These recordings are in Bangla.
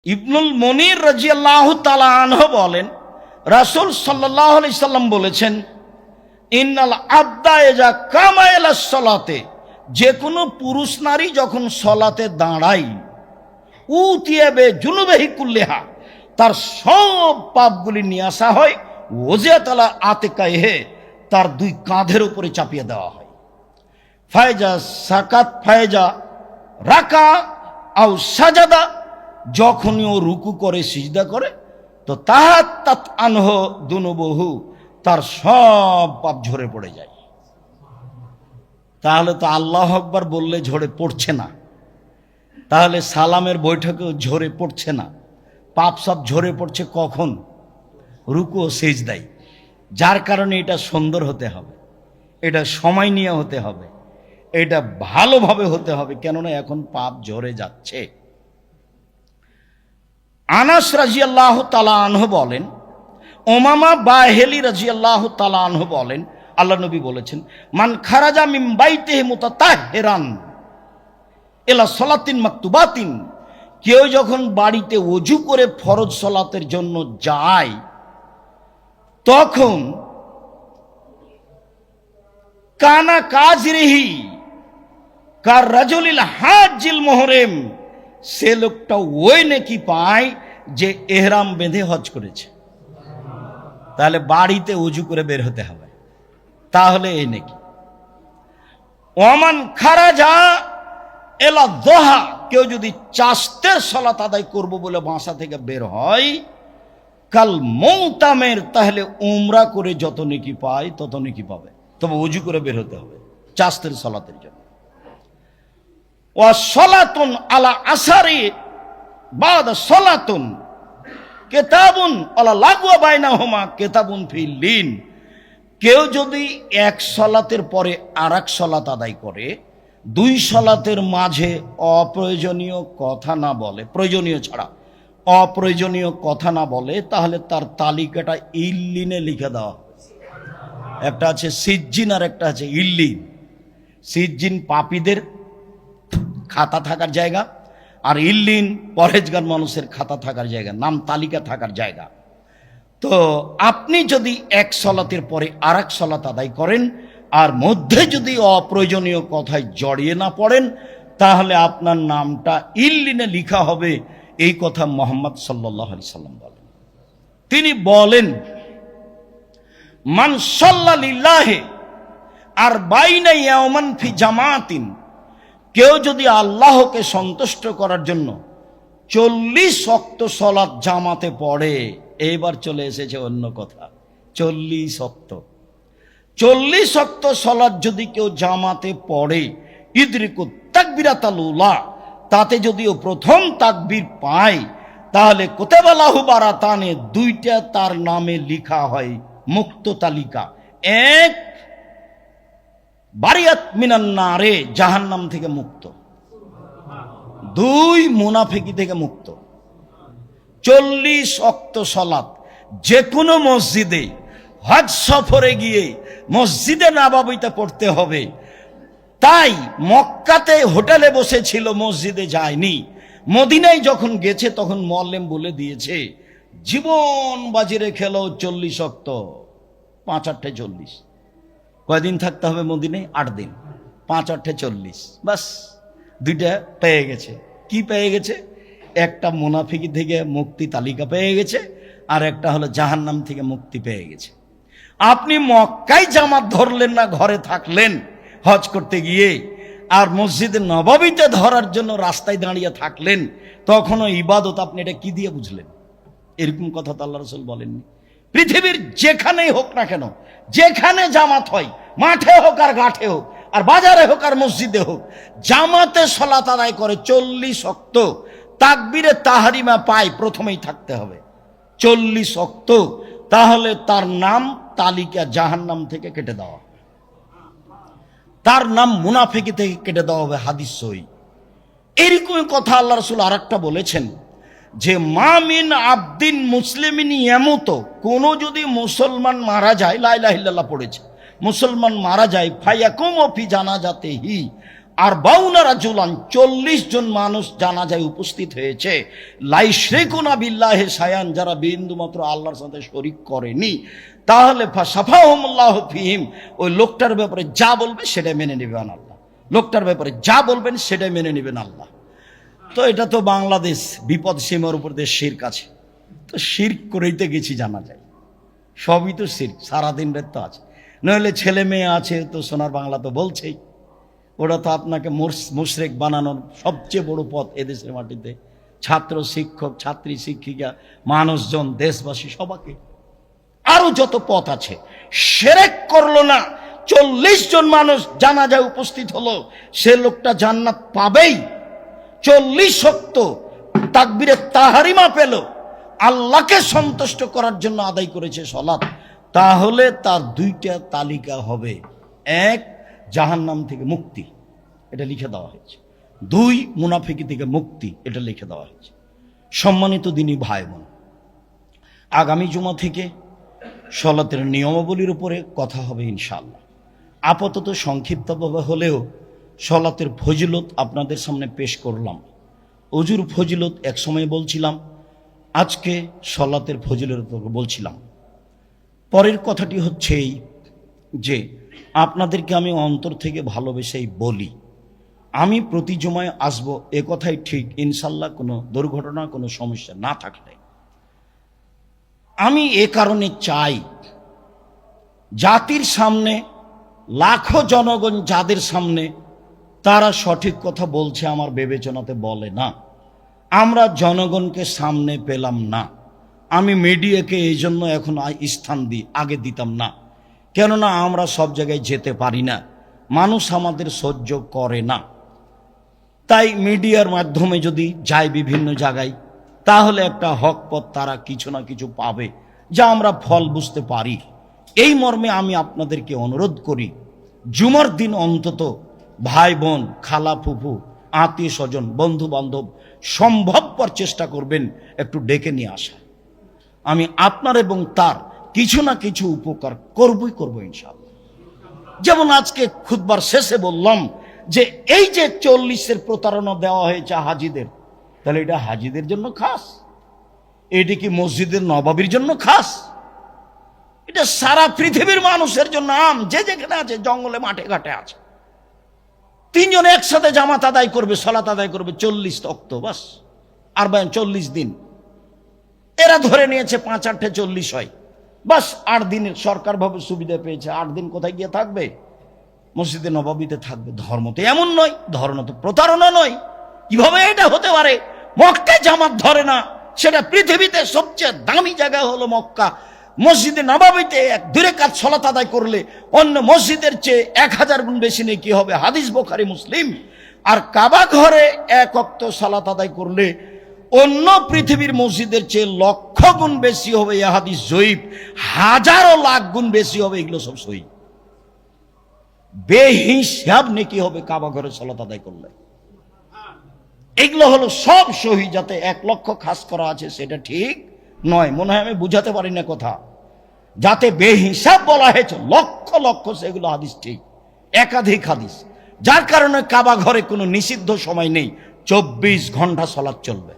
ইবনুল মুনির রাদিয়াল্লাহু তাআলা আনহু বলেন, রাসূল সাল্লাল্লাহু আলাইহি সাল্লাম বলেছেন, ইন্নাল আবদা ইজা কামা ইলাস সালাতে, যে কোনো পুরুষ নারী যখন সলাতে দাঁড়ায়, উতিয়াবে জুনুবিহি কুল্লিহা, তার সব পাপগুলি নিয়ে আসা হয়, ওজিয়াত আলা আতিকাইহে, তার দুই কাঁধের উপরে চাপিয়ে দেওয়া হয়। ফায়জা সাকাত ফায়জা রাকা আও সাজাদা, যখনই ও রুকু করে সিজদা করে, তো তাহাত্তাত আনহ দুনুবহু, তার সব পাপ ঝরে পড়ে যায়। তাহলে তো আল্লাহু আকবার বললে ঝরে পড়ছে না, তাহলে সালামের বৈঠকেও ঝরে পড়ছে না। পাপ সব ঝরে পড়ছে কখন? রুকু ও সিজদায়। যার কারণে এটা সুন্দর হতে হবে, এটা সময় নিয়ে হতে হবে, এটা ভালোভাবে হতে হবে, কেননা এখন পাপ ঝরে যাচ্ছে। আনাস রাদিয়াল্লাহু তাআলা আনহু বলেন, উমামা বাহিলি রাদিয়াল্লাহু তাআলা আনহু বলেন, আল্লাহ নবী বলেছেন, মান খারাজা মিন বাইতিহি মুতাতাহহিরান ইলা সালাতিন মাকতুবাতিন, কেউ যখন বাড়িতে ওযু করে ফরজ সালাতের জন্য যায়, তখন কানা কাজরিহি কার রাজুলিল হাজ্জিল মুহরিম, সে লোকটা ওই নেকি পায় যে এহরাম বেঁধে হজ করেছে। তাহলে বাড়িতে ওযু করে বের হতে হবে, তাহলে এই নেকি। ওমান খারাজা এলা দোহা, কেউ যদি চাস্তের সালাত আদায় করব বলে বাসা থেকে বের হয়, কাল মৌতামের, তাহলে উমরা করে যত নেকি পায় তত নেকি পাবে, তবে ওযু করে বের হতে হবে চাস্তের সালাতের জন্য। ওয়া সালাতুন আলা আসারি বাদা সালাতুন কিতাবুন আলা লাগওয়া বাইনাহুমা কিতাবুন ফিল লিন, কেউ যদি এক সালাতের পরে আরেক সালাত আদায় করে, দুই সালাতের মাঝে অপ্রয়োজনীয় কথা না বলে, প্রয়োজনীয় ছাড়া অপ্রয়োজনীয় কথা না বলে, তাহলে তার তালিকাটা ইল্লিনে লিখে দেওয়া। একটা আছে সিজ্জিন আর একটা আছে ইল্লিন। সিজ্জিন পাপীদের খাতা থাকার জায়গা, আর ইল্লিন পরহেজগার মানুষের খাতা থাকার জায়গা, নাম তালিকা থাকার জায়গা। তো আপনি যদি এক সালাতের পরে আরেক সালাত আদায় করেন, আর মধ্যে যদি অপ্রয়োজনীয় কথায় জড়িয়ে না পড়েন, তাহলে আপনার নামটা ইল্লিনে লিখা হবে। এই কথা মুহাম্মদ সাল্লাল্লাহু আলাইহি সাল্লাম বলেন। তিনি বলেন, মান সাল্লা লিল্লাহি আরবাইনা ইয়াওমান ফি জামাতিন, কেউ যদি আল্লাহকে সন্তুষ্ট করার জন্য 40 ওয়াক্ত সালাত জামাতে পড়ে, এইবার চলে এসেছে অন্য কথা, 40 ওয়াক্ত সালাত যদি কেউ জামাতে পড়ে, ইদরিকুত তাকবীরাতাল উলা, তাতে যদিও প্রথম তাকবীর পায়, তাহলে কুতিবা লাহু বারাতানে, দুইটা তার নামে লিখা হয় মুক্ত তালিকা। এক, বারিয়াত মিনান নারে, জাহান্নাম থেকে মুক্ত। দুই, মুনাফিকি থেকে মুক্ত। 40 ওয়াক্ত সালাত যে কোনো মসজিদে, হজ সফরে গিয়ে মসজিদে নববীতে পড়তে হবে। তাই মক্কাতে হোটেলে বসেছিল, মসজিদে যায়নি। মদিনায় যখন গেছে তখন মুআল্লিম বলে দিয়েছে, জীবন বাজি রেখেলো 40 ওয়াক্ত, 5 8 40। কয়দিন থাকতে হবে মদিনায়? 8 দিন। 5 8 40, বাস দুইটা পেয়ে গেছে। কি পেয়ে গেছে? একটা মুনাফিকি থেকে মুক্তি তালিকা পেয়ে গেছে, আর একটা হলো জাহান্নাম থেকে মুক্তি পেয়ে গেছে। আপনি মক্কায় জামাত ধরলেন না, ঘরে থাকলেন হজ করতে গিয়ে, আর মসজিদে নববীতে ধরার জন্য রাস্তায় দাঁড়িয়ে থাকলেন, তখনও ইবাদত। আপনি এটা কি দিয়ে বুঝলেন? এরকম কথা তো আল্লাহ রাসূল বলেননি। পৃথিবীর যেখানেই হোক না কেন, যেখানে জামাত হয়, মাঠে হোক আর ঘাটে হোক, আর বাজারে হোক আর মসজিদে হোক, জামাতে সালাত আদায় করে 40 ওয়াক্ত, তাকবীরে তাহরিমা পায়, প্রথমেই থাকতে হবে 40 ওয়াক্ত, তাহলে তার নাম তালিকা জাহান্নাম থেকে কেটে দেওয়া, তার নাম মুনাফিকি থেকে কেটে দেওয়া হবে। হাদিস সহিহ। এরকমই কথা আল্লাহ রাসূল আরেকটা বলেছেন যে, মা মিন আবদিন মুসলিমিন ইয়ামুতু, কোন যদি মুসলমান মারা যায়, লা ইলাহা ইল্লাল্লাহ পড়েছে, মুসলমান মারা যায়, ফায়াকুমু ফি জানাজাতিহি, আর 52 রাজুলান 40 জন মানুষ জানাজায় উপস্থিত হয়েছে, লাইশরিকুনা বিল্লাহি শায়ান, যারা বিন্দু মাত্র আল্লাহর সাথে শরীক করেনি। তাহলে ফাসাফাহুমুল্লাহু ফিহিম, ওই লোকটার ব্যাপারে যা বলবে সেটা মেনে নেবেন আল্লাহ। লোকটার ব্যাপারে যা বলবেন সেটাই মেনে নেবেন আল্লাহ। তো এটা তো বাংলাদেশ বিপদ সীমার উপর দিয়ে শিরক আছে, তো শিরক করেইতে গেছি জানা যায়, সবই তো শিরক, সারাদিন রাত তো আছে। নইলে ছেলে মেয়ে আছে তো সোনার বাংলা তো বলছেই, ওরা তো আপনাকে মুশরিক বানানোর সবচেয়ে বড় পথ এদেশের মাটিতে। ছাত্র শিক্ষক, ছাত্রী শিক্ষিকা, মানুষজন, দেশবাসী, সবাইকে আরো যত পথ আছে। শিরক করলো না, 40 জন মানুষ জানাজায় উপস্থিত হলো, সে লোকটা জান্নাত পাবেই। 40 ওয়াক্ত তাকবীরে তাহরিমা পেল, আল্লাহকে সন্তুষ্ট করার জন্য আদায় করেছে সালাত, তাহলে তার 2টা তালিকা হবে। 1, জাহান্নাম থেকে মুক্তি, এটা লিখে দেওয়া হয়েছে। 2, মুনাফিকি থেকে মুক্তি, এটা লিখে দেওয়া হয়েছে। সম্মানিত দিনী ভাই বোন, আগামী জুমা থেকে সালাতের নিয়মাবলীর উপরে কথা হবে ইনশাআল্লাহ। আপাতত সংক্ষিপ্তভাবে হলেও সালাতের ফজিলত আপনাদের সামনে পেশ করলাম। অজুর ফজিলত এক সময় বলছিলাম, আজকে সালাতের ফজিলত বলছিলাম। পরের কথাটি হচ্ছে এই যে আপনাদেরকে আমি অন্তর থেকে ভালোবেসেই বলি, আমি প্রতি জুমায় আসব, এ কথাই ঠিক ইনশাল্লাহ, কোনো দুর্ঘটনা, কোনো সমস্যা না থাকলে। আমি এ কারণে চাই, জাতির সামনে লাখো জনগণ যাদের সামনে, তারা সঠিক কথা বলছে আমার বিবেচনাতে বলে না, আমরা জনগণকে সামনে পেলাম না। আমি মিডিয়াকে এই জন্য এখন স্থান দিই, আগে দিতাম না, কেননা আমরা সব জায়গায় যেতে পারি না, মানুষ আমাদের সহ্য করে না। তাই মিডিয়ার মাধ্যমে যদি যায় বিভিন্ন জায়গায়, তাহলে একটা হক পথ তারা কিছু না কিছু পাবে, যা আমরা ফল বুঝতে পারি। এই মর্মে আমি আপনাদেরকে অনুরোধ করি, জুমার দিন অন্তত ভাই বোন, খালা ফুফু, আত্মীয় স্বজন, বন্ধু বান্ধব সম্ভবপর চেষ্টা করবেন একটু ডেকে নিয়ে আসা। আমি আপনার এবং তার কিছু না কিছু উপকার করবো ইনশাআল্লাহ। যেমন আজকে খুতবার শেষে বললাম যে এই যে 40-এর প্রতারণা দেওয়া হয়েছে হাজিদের, তাহলে এটা হাজিদের জন্য খাস? এটি কি মসজিদের নবাবির জন্য খাস? এটা সারা পৃথিবীর মানুষের জন্য আম, যে যেখানে আছে, জঙ্গলে মাঠে ঘাটে আছে। 3 জন একসাথে জামাত আদায় করবে, সালাত আদায় করবে 40 ওয়াক্ত, বাস। আর 40 দিন এরা ধরে নিয়েছে, 5-8 40 হয়, বাস। 8 দিনের সরকার ভাবে সুবিধা পেয়েছে, 8 দিন কোথায় গিয়ে থাকবে? মসজিদে নবাবিতে থাকবে। ধর্ম তো এমন নয়, ধর্ম তো প্রতারণা নয়। কিভাবে এটা হতে পারে? মক্কায় জামাত ধরে না, সেটা পৃথিবীতে সবচেয়ে দামি জায়গা হলো মক্কা। মসজিদে নবাবিতে 2 রাকাত সালাত আদায় করলে অন্য মসজিদের চেয়ে 1000 গুণ বেশি নেকি হবে, হাদিস বুখারী মুসলিম। আর কাবা ঘরে 1 ওয়াক্ত সালাত আদায় করলে অন্য পৃথিবীর মসজিদের চেয়ে 1,00,000 গুণ বেশি হবে, এই হাদিস জয়ীফ। হাজারো লাখ গুণ বেশি হবে, এগুলো সব সহি। বেহিসাব নেকি হবে কাবা ঘরে সালাত আদায় করলে। এগুলো হলো সব সহি। যাতে 1 লক্ষ খাস করা আছে সেটা ঠিক নয়, মনে হয় আমি বুঝাতে পারি না কথা। যাতে বেহিসাব বলা হয়েছে লক্ষ লক্ষ, সেগুলো হাদিস ঠিক, একাধিক হাদিস। যার কারণে কাবা ঘরে কোনো নিষিদ্ধ সময় নেই, 24 ঘন্টা সালাত চলবে,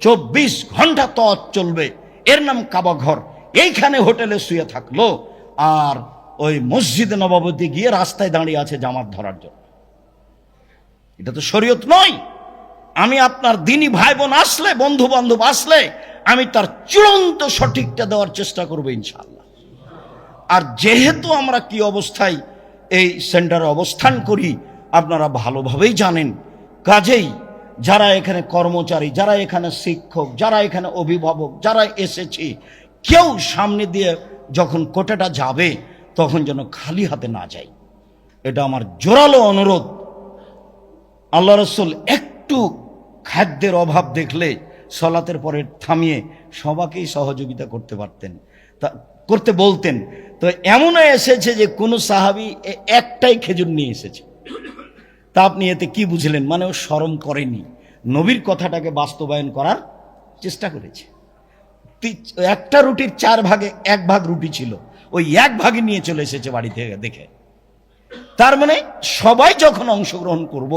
24 ঘন্টা তওয়াফ চলবে। এর নাম কাবা ঘর। এইখানে হোটেলে শুয়ে থাকলো আর ওই মসজিদে নববীতে গিয়ে রাস্তায় দাঁড়িয়ে আছে জামাত ধরার জন্য। এটা তো শরীয়ত নয়। আমি আপনার দিনী ভাই বোন আসলে, বন্ধু বান্ধব আসলে, আমি তার চূড়ান্ত সঠিকটা দেওয়ার চেষ্টা করবো ইনশাআল্লাহ। আর যেহেতু আমরা কি অবস্থায় এই সেন্টারে অবস্থান করি আপনারা ভালোভাবেই জানেন, কাজেই যারা এখানে কর্মচারী, যারা এখানে শিক্ষক, যারা এখানে অভিভাবক, যারা এসেছি, কেউ সামনে দিয়ে যখন কোটাটা যাবে তখন যেন খালি হাতে না যায়, এটা আমার জোরালো অনুরোধ। আল্লাহ রাসূল একটু খাদ্যের অভাব দেখলে সালাতের পরে থামিয়ে সবাইকেই সহযোগিতা করতে পারতেন, তা করতে বলতেন। তো এমনও এসেছে যে কোনো সাহাবী একটাই খেজুর নিয়ে এসেছে। তা আপনি এতে কি বুঝলেন? মানে ও শরম করেনি, নবীর কথাটাকে বাস্তবায়ন করার চেষ্টা করেছে। একটা রুটির 4 ভাগে 1 ভাগ রুটি ছিল, ওই 1 ভাগে নিয়ে চলে এসেছে বাড়ি থেকে দেখে। তার মানে সবাই যখন অংশগ্রহণ করব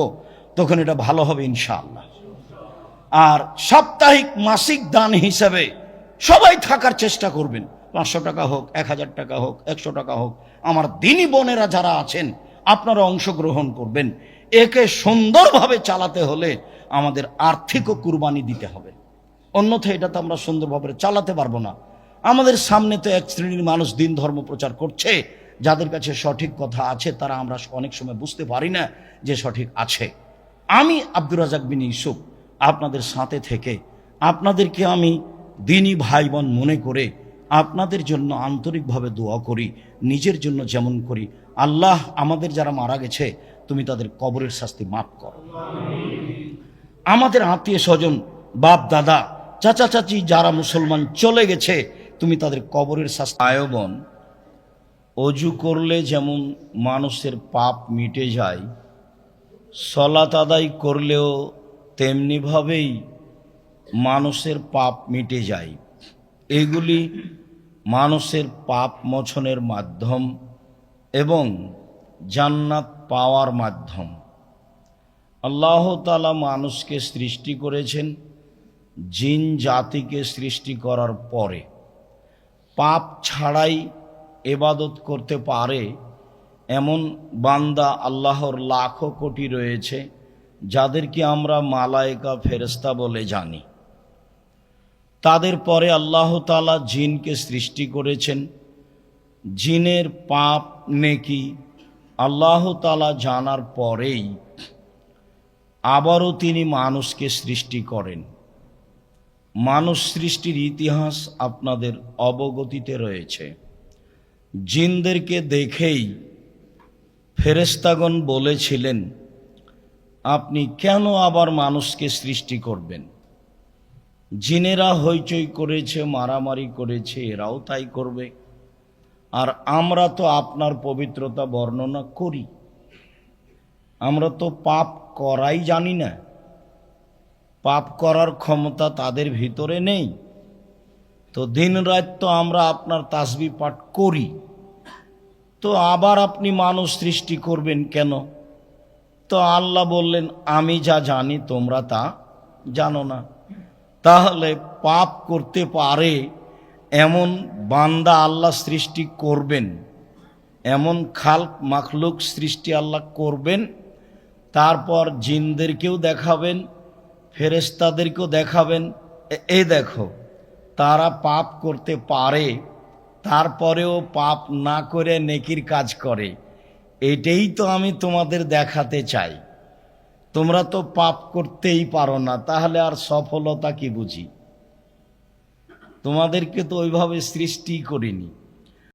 তখন এটা ভালো হবে ইনশাআল্লাহ। আর সাপ্তাহিক মাসিক দান হিসাবে সবাই থাকার চেষ্টা করবেন। 500 টাকা হোক, 1000 টাকা হোক, 100 টাকা হোক, আমার দিনী বোনেরা যারা আছেন আপনারা অংশগ্রহণ করবেন। একে সুন্দরভাবে চালাতে হলে আমাদের আর্থিকও কুরবানি দিতে হবে, অন্যথায় এটা তো আমরা সুন্দরভাবে চালাতে পারবো না। আমাদের সামনে তো এক শ্রেণীর মানুষ দিন ধর্ম প্রচার করছে, যাদের কাছে সঠিক কথা আছে তারা আমরা অনেক সময় বুঝতে পারি না যে সঠিক আছে। আমি আব্দুর রাজ্জাক বিন ইউসুফ আপনাদের সাথে থেকে আপনাদেরকে আমি দিনী ভাই বোন মনে করে আপনাদের জন্য আন্তরিকভাবে দোয়া করি, নিজের জন্য যেমন করি। আল্লাহ আমাদের যারা মারা গেছে তুমি তাদের কবরের শাস্তি মাফ করো। আমাদের আত্মীয় স্বজন, বাপ দাদা, চাচা চাচি যারা মুসলমান চলে গেছে তুমি তাদের কবরের শাস্তি। আয়বন অজু করলে যেমন মানুষের পাপ মিটে যায়, সলাত আদায় করলেও তেমনিভাবেই মানুষের পাপ মিটে যায়। এগুলি মানুষের পাপ মোচনের মাধ্যম এবং জান্নাত পাওয়ার মাধ্যম। আল্লাহ তাআলা মানুষকে সৃষ্টি করেছেন, জিন জাতিকে সৃষ্টি করার পরে পাপ ছাড়াই ইবাদত করতে পারে এমন বান্দা আল্লাহর লাখো কোটি রয়েছে, যাদেরকে আমরা মালায়েকা ফেরেশতা বলে জানি। তাদের পরে আল্লাহ তাআলা জিনকে সৃষ্টি করেছেন। জিনের পাপ নেকি আল্লাহ তাআলা জানার পরেই আবারও তিনি মানুষকে সৃষ্টি করেন। মানুষ সৃষ্টির ইতিহাস আপনাদের অবগতিতে রয়েছে। জিনদেরকে দেখেই ফেরেশতাগণ বলেছিলেন, আপনি কেন আবার মানুষকে সৃষ্টি করবেন? জিনেরা হইচই করেছে, মারামারি করেছে, এরাও তাই করবে। আর আমরা তো আপনার পবিত্রতা বর্ণনা করি, আমরা তো পাপ করাই জানি না, পাপ করার ক্ষমতা তাদের ভিতরে নেই। তো দিন রাত তো আমরা আপনার তাসবিহ পাঠ করি, তো আবার আপনি মানুষ সৃষ্টি করবেন কেন? তো আল্লাহ বললেন, আমি যা জানি তোমরা তা জানো না। তাহলে পাপ করতে পারে এমন বান্দা আল্লাহ সৃষ্টি করবেন, এমন খালক মাখলুক সৃষ্টি আল্লাহ করবেন, তারপর জিনদেরকেও দেখাবেন, ফেরেশতাদেরকেও দেখাবেন, এই দেখো তারা পাপ করতে পারে, তারপরেও পাপ না করে নেকির কাজ করে। এটাই তো আমি তোমাদের দেখাতে চাই। তোমরা তো পাপ করতেই পারো না, তাহলে আর সফলতা কি বুঝি? তোমাদেরকে তো ওইভাবে সৃষ্টি করিনি।